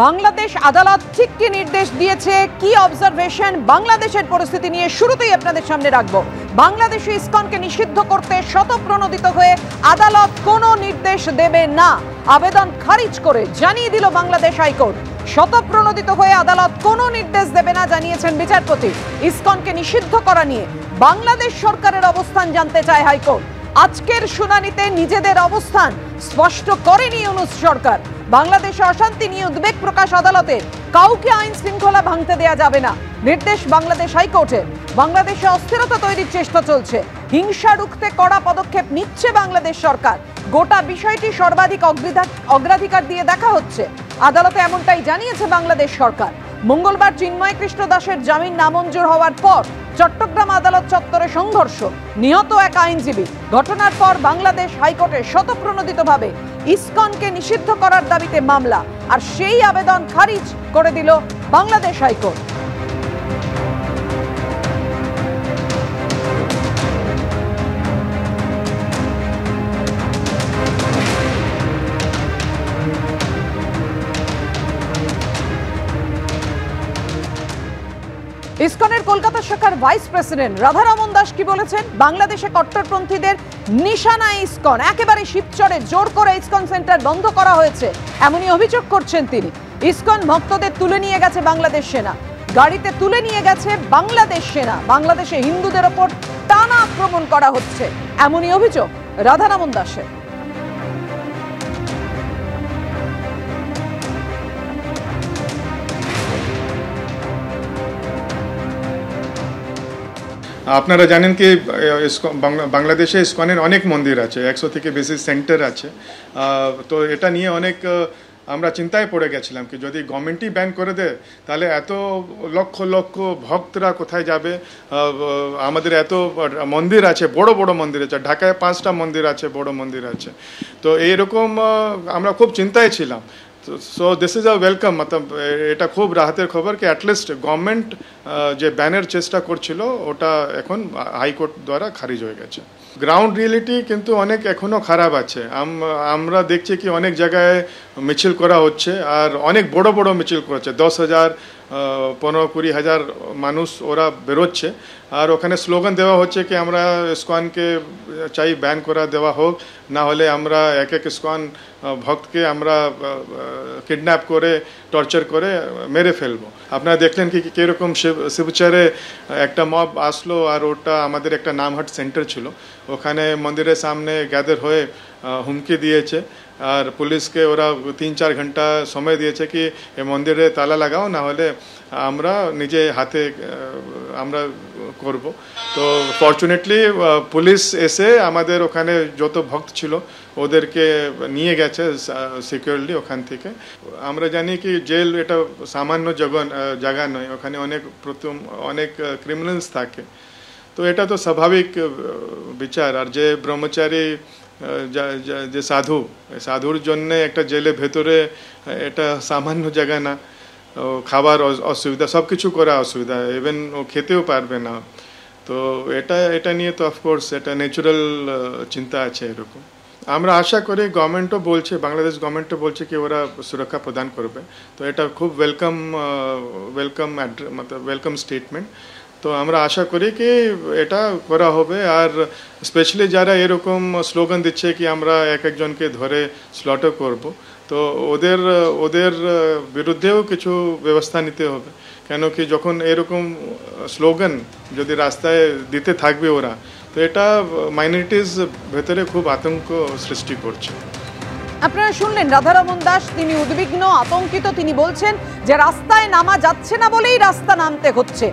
বাংলাদেশ আদালত ঠিক কি নির্দেশ দিয়েছে, কি অবজারভেশন বাংলাদেশের পরিস্থিতি নিয়ে শুরুতেই আপনাদের সামনে রাখবো। বাংলাদেশে ইসকনকে নিষিদ্ধ করতে স্বতঃপ্রণোদিত হয়ে আদালত কোনো নির্দেশ দেবে না, আবেদন খারিজ করে জানিয়ে দিল বাংলাদেশ হাইকোর্ট। স্বতঃপ্রণোদিত হয়ে আদালত কোনো নির্দেশ দেবে না জানিয়েছেন বিচারপতি। ইসকনকে নিষিদ্ধ করা নিয়ে বাংলাদেশ সরকারের অবস্থান জানতে চায় হাইকোর্ট। আজকের শুনানিতে নিজেদের অবস্থান স্পষ্ট করেনি ইউনূস সরকার। বাংলাদেশে অশান্তি নিয়ে উদ্বেগ প্রকাশ আদালতের, কাউকে আইন শৃঙ্খলা ভাঙতে দেয়া যাবে না নির্দেশ বাংলাদেশ হাইকোর্টের। বাংলাদেশে অস্থিরতা তৈরির চেষ্টা চলছে, হিংসা রুখতে কড়া পদক্ষেপ নিচ্ছে বাংলাদেশ সরকার। গোটা বিষয়টি সর্বাধিক অগ্রাধিকার দিয়ে দেখা হচ্ছে। আদালতে এমনটাই জানিয়েছে বাংলাদেশ সরকার। মঙ্গলবার চিন্ময় কৃষ্ণ দাসের জামিন নামঞ্জুর হওয়ার পর চট্টগ্রাম আদালত চত্বরে সংঘর্ষ, নিহত এক আইনজীবী। ঘটনার পর বাংলাদেশ হাইকোর্টে স্বতঃপ্রণোদিতভাবে ইসকনকে নিষিদ্ধ করার দাবিতে মামলা, আর সেই আবেদন খারিজ করে দিল বাংলাদেশ হাইকোর্ট। ইসকনের কলকাতা শাখার ভাইস প্রেসিডেন্ট রাধারমন দাস কি বলেছেন? বাংলাদেশে কট্টরপন্থীদের নিশানা ইসকন, একেবারে শিবচরে জোর করে ইসকন সেন্টার বন্ধ করা হয়েছে এমনই অভিযোগ করছেন তিনি। ইসকন ভক্তদের তুলে নিয়ে গেছে বাংলাদেশ সেনা, গাড়িতে তুলে নিয়ে গেছে বাংলাদেশ সেনা। বাংলাদেশে হিন্দুদের ওপর টানা আক্রমণ করা হচ্ছে এমনই অভিযোগ রাধারমন দাসের। আপনারা জানেন কি বাংলাদেশে ইসকনের অনেক মন্দির আছে, 100 থেকে বেশি সেন্টার আছে। তো এটা নিয়ে অনেক আমরা চিন্তায় পড়ে গেছিলাম কি যদি গভর্নমেন্টই ব্যান করে দেয় তাহলে এত লক্ষ লক্ষ ভক্তরা কোথায় যাবে। আমাদের এত মন্দির আছে, বড় বড় মন্দির আছে, ঢাকায় 5টা মন্দির আছে, বড় মন্দির আছে। তো এইরকম আমরা খুব চিন্তায় ছিলাম। So this is a welcome, মতলব এটা খুব রাহতের খবর কি অ্যাটলিস্ট গভর্নমেন্ট যে ব্যানের চেষ্টা করছিল ওটা এখন হাইকোর্ট দ্বারা খারিজ হয়ে গেছে। গ্রাউন্ড রিয়েলিটি কিন্তু অনেক এখনও খারাপ আছে। আমরা দেখছি কি অনেক জায়গায় মিছিল করা হচ্ছে, আর অনেক বড় বড় মিছিল করছে, 10,000 15-20 হাজার মানুষ ওরা বেরোচ্ছে, আর ওখানে স্লোগান দেওয়া হচ্ছে কি আমরা ইসকনকে চাই ব্যান করা দেওয়া হোক, না হলে আমরা এক এক ইসকন ভক্তকে আমরা কিডন্যাপ করে টর্চার করে মেরে ফেলবো। আপনারা দেখলেন কি কীরকম শিবচরে একটা মব আসলো, আর ওটা আমাদের একটা নামহাট সেন্টার ছিল, ওখানে মন্দিরের সামনে গ্যাদার হয়ে হুমকি দিয়েছে, আর পুলিশকে ওরা 3-4 ঘন্টা সময় দিয়েছে কি এই মন্দিরে তালা লাগাও, না হলে আমরা নিজে হাতে আমরা করব। তো ফরচুনেটলি পুলিশ এসে আমাদের ওখানে যত ভক্ত ছিল ওদেরকে নিয়ে গেছে সিকিউরলি ওখান থেকে। আমরা জানি কি জেল এটা সামান্য জায়গা নয়, ওখানে অনেক ক্রিমিনালস থাকে। তো এটা তো স্বাভাবিক বিচার। আর যে ব্রহ্মচারী যে সাধুর জন্য একটা জেলের ভেতরে এটা সামান্য জায়গা না, খাবার অসুবিধা, সব কিছু করা অসুবিধা, ইভেন ও খেতেও পারবে না। তো এটা নিয়ে তো অফকোর্স এটা ন্যাচুরাল চিন্তা আছে। এরকম আমরা আশা করি গভর্নমেন্টও বলছে, বাংলাদেশ গভর্নমেন্টও বলছে কি ওরা সুরক্ষা প্রদান করবে। তো এটা খুব ওয়েলকাম স্টেটমেন্ট। তো আমরা আশা করি কি এটা করা হবে। আর স্পেশালি যারা এরকম স্লোগান দিচ্ছে কি আমরা এক একজনকে ধরে স্লটার করব, তো ওদের বিরুদ্ধেও কিছু ব্যবস্থা নিতে হবে। কেন কি যখন এরকম স্লোগান যদি রাস্তায় দিতে থাকবে ওরা, তো এটা মাইনরিটিস ভেতরে খুব আতঙ্ক সৃষ্টি করছে। আপনারা শুনলেন রাধারমন দাস, তিনি উদ্বিগ্ন, আতঙ্কিত। তিনি বলছেন যে রাস্তায় নামা যাচ্ছে না বলেই রাস্তা নামতে হচ্ছে।